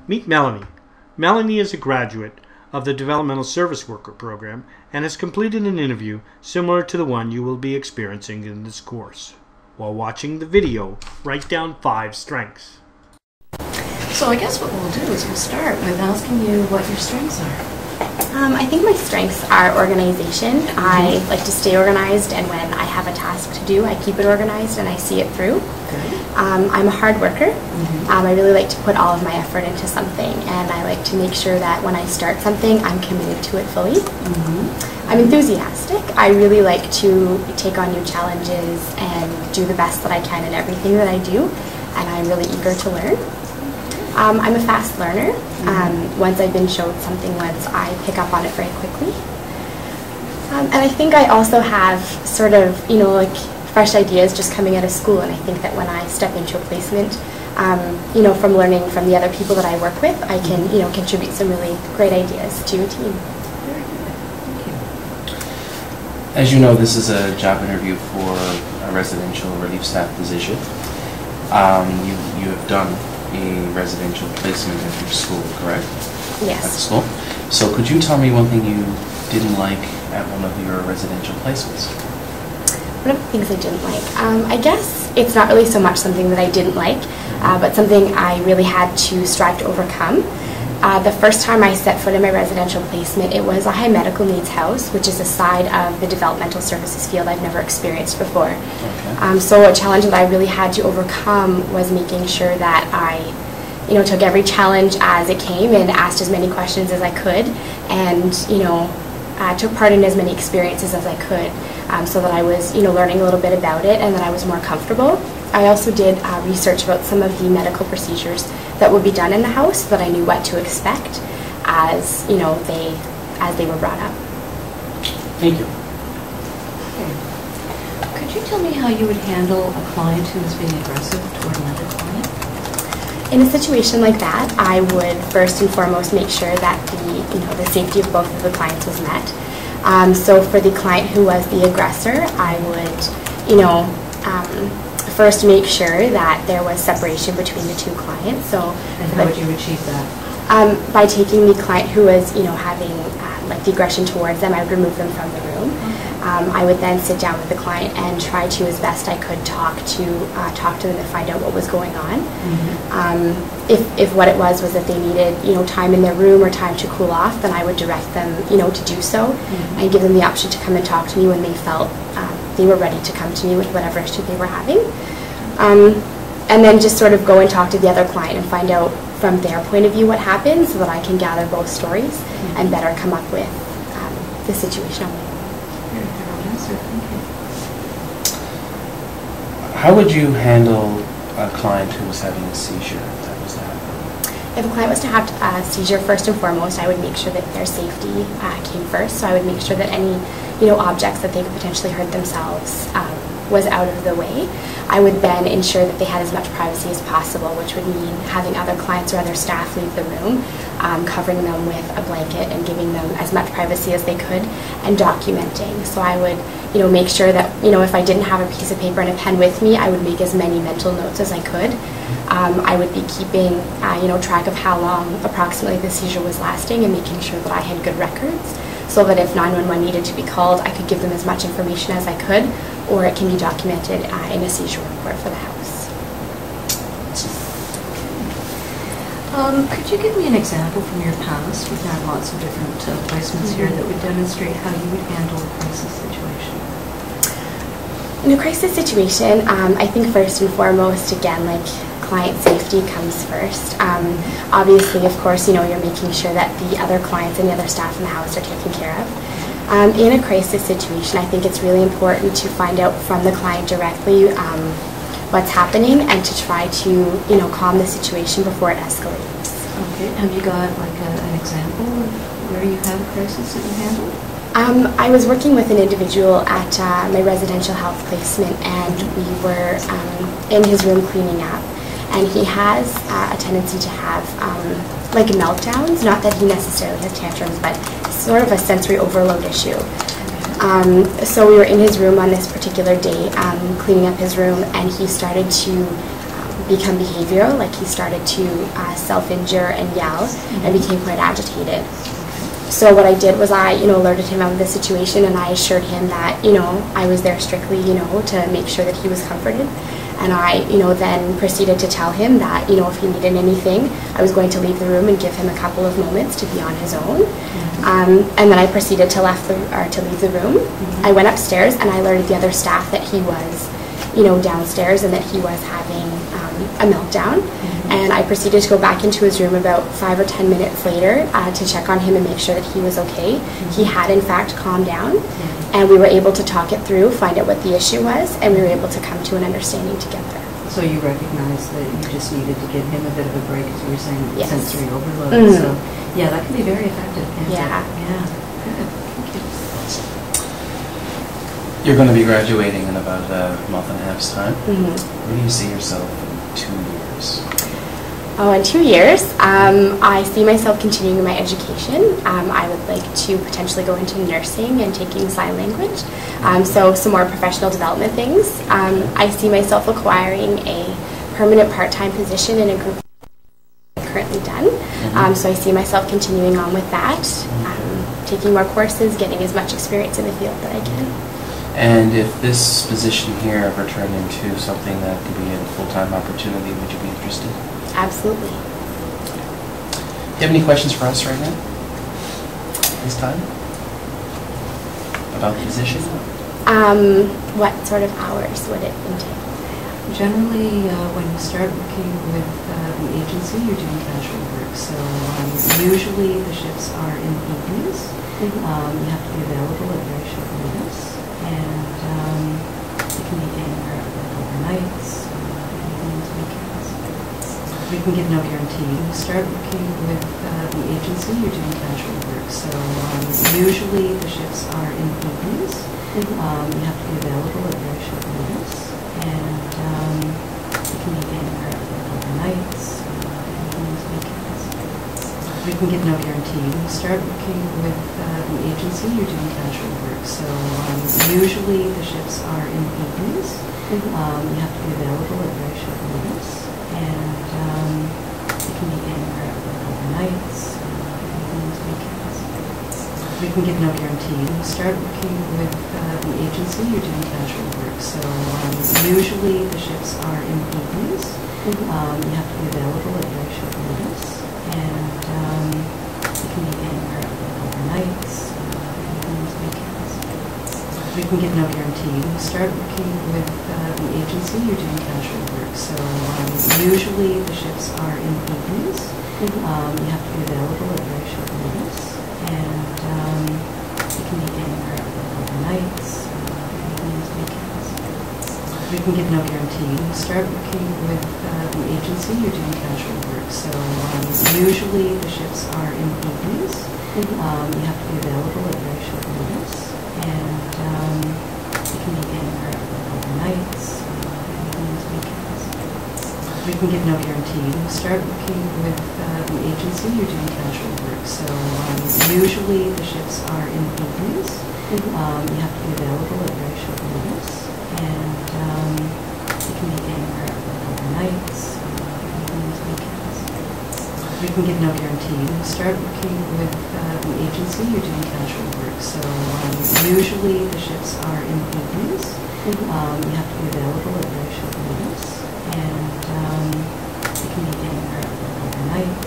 Meet Melanie. Melanie is a graduate of the Developmental Service Worker program and has completed an interview similar to the one you will be experiencing in this course. While watching the video, write down 5 strengths. So I guess what we'll do is we'll start with asking you what your strengths are. I think my strengths are organization. I like to stay organized, and when I have a task to do, I keep it organized and I see it through. I'm a hard worker. I really like to put all of my effort into something, and I like to make sure that when I start something, I'm committed to it fully. I'm enthusiastic. I really like to take on new challenges and do the best that I can in everything that I do, and I'm really eager to learn. I'm a fast learner. Once I've been showed something once, I pick up on it very quickly. And I think I also have sort of, like fresh ideas just coming out of school, and I think that when I step into a placement, from learning from the other people that I work with, I can, contribute some really great ideas to a team. Very good. Thank you. As you know, this is a job interview for a residential relief staff position. You have done a residential placement at your school, correct? Yes. At the school. So could you tell me one thing you didn't like at one of your residential placements? One of the things I didn't like, I guess it's not really so much something that I didn't like, but something I really had to strive to overcome. The first time I set foot in my residential placement, it was a high medical needs house, which is a side of the developmental services field I've never experienced before. So a challenge that I really had to overcome was making sure that I, took every challenge as it came and asked as many questions as I could, and took part in as many experiences as I could, so that I was, learning a little bit about it and that I was more comfortable. I also did research about some of the medical procedures that would be done in the house, so that I knew what to expect as they were brought up. Thank you. Okay. Could you tell me how you would handle a client who is being aggressive toward another client? In a situation like that, I would first and foremost make sure that the safety of both of the clients was met. So for the client who was the aggressor, I would first make sure that there was separation between the two clients. So, and how would you achieve that? By taking the client who was, having the aggression towards them, I would remove them from the room. I would then sit down with the client and try to, as best I could, talk to them and find out what was going on. If what it was that they needed, time in their room or time to cool off, then I would direct them, to do so, and give them the option to come and talk to me when they felt they were ready to come to me with whatever issue they were having. And then just sort of go and talk to the other client and find out from their point of view what happened, so that I can gather both stories and better come up with the situation on my own. Very good answer. Thank you. How would you handle a client who was having a seizure if that was to happen? If a client was to have a seizure, first and foremost, I would make sure that their safety came first. So I would make sure that any objects that they could potentially hurt themselves was out of the way. I would then ensure that they had as much privacy as possible, which would mean having other clients or other staff leave the room, covering them with a blanket and giving them as much privacy as they could, and documenting. So I would make sure that if I didn't have a piece of paper and a pen with me, I would make as many mental notes as I could. I would be keeping track of how long approximately the seizure was lasting, and making sure that I had good records, so that if 911 needed to be called, I could give them as much information as I could, or it can be documented in a seizure report for the house. Could you give me an example from your past? We've had lots of different placements here that would demonstrate how you would handle a crisis situation. In a crisis situation, I think first and foremost, again, client safety comes first. Obviously, of course, you're making sure that the other clients and the other staff in the house are taken care of. In a crisis situation, I think it's really important to find out from the client directly what's happening, and to try to, calm the situation before it escalates. Okay. Have you got an example of where you had a crisis that you handled? I was working with an individual at my residential health placement, and we were in his room cleaning up. And he has a tendency to have meltdowns. Not that he necessarily has tantrums, but sort of a sensory overload issue. So we were in his room on this particular day, cleaning up his room, and he started to become behavioral, like he started to self-injure and yell and became quite agitated. So what I did was I, alerted him of the situation, and I assured him that, I was there strictly, to make sure that he was comforted. And I, then proceeded to tell him that, if he needed anything, I was going to leave the room and give him a couple of moments to be on his own. And then I proceeded to leave the room. I went upstairs and I alerted the other staff that he was, downstairs and that he was having a meltdown. And I proceeded to go back into his room about 5 or 10 minutes later to check on him and make sure that he was okay. He had in fact calmed down, and we were able to talk it through, find out what the issue was, and we were able to come to an understanding together. So you recognized that you just needed to give him a bit of a break, as you were saying, Yes. sensory overload. So yeah, that can be very effective, can't it? Yeah. Yeah. Good. Thank you. You're going to be graduating in about a month and a half's time. Mm-hmm. Where do you see yourself in 2 years? Oh, in 2 years, I see myself continuing my education. I would like to potentially go into nursing and taking sign language. So some more professional development things. I see myself acquiring a permanent part-time position in a group I've currently done. So I see myself continuing on with that, taking more courses, getting as much experience in the field that I can. And if this position here ever turned into something that could be a full-time opportunity, would you be interested? Absolutely. Do you have any questions for us right now? This time? About the position? What sort of hours would it entail? Generally, when you start working with the agency, you're doing casual work. So usually the shifts are in the evenings. You have to be available at very short notice. And it can be anywhere like overnights, evenings, weekends. We can give no guarantee. When you start working with the agency, you're doing casual work. So usually the shifts are in the evenings. You have to be available at very short notice. And it can be anywhere like overnights, evenings, weekends. We can give no guarantee. When you start working with the agency, you're doing casual work. So usually the shifts are in the evenings. You have to be available at very short notice. And it can be anywhere like overnights, evenings, weekends. We can give no guarantee. When you start working with the agency, you're doing casual work. So usually the shifts are in the evenings. You have to be available at very short notice. And it can be anywhere like overnights, evenings, weekends. We can give no guarantee. When you start working with the agency, you're doing casual work. So usually the shifts are in the evenings. You have to be available at very short notice. And it can be anywhere like overnights, evenings, weekends. We can give no guarantee. When you start working with the agency, you're doing casual work. So usually the shifts are in the evenings. You have to be available at very short notice. And it can be anywhere like overnights, evenings, weekends. We can give no guarantee. When you start working with the agency, you're doing casual work. So usually the shifts are in the evenings. You have to be available at very short notice. And it can be anywhere like overnights, evenings, weekends. We can give no guarantee. When you start working with the agency, you're doing casual work. So usually the shifts are in the evenings. You have to be available at very short notice. And it can be anywhere like overnight.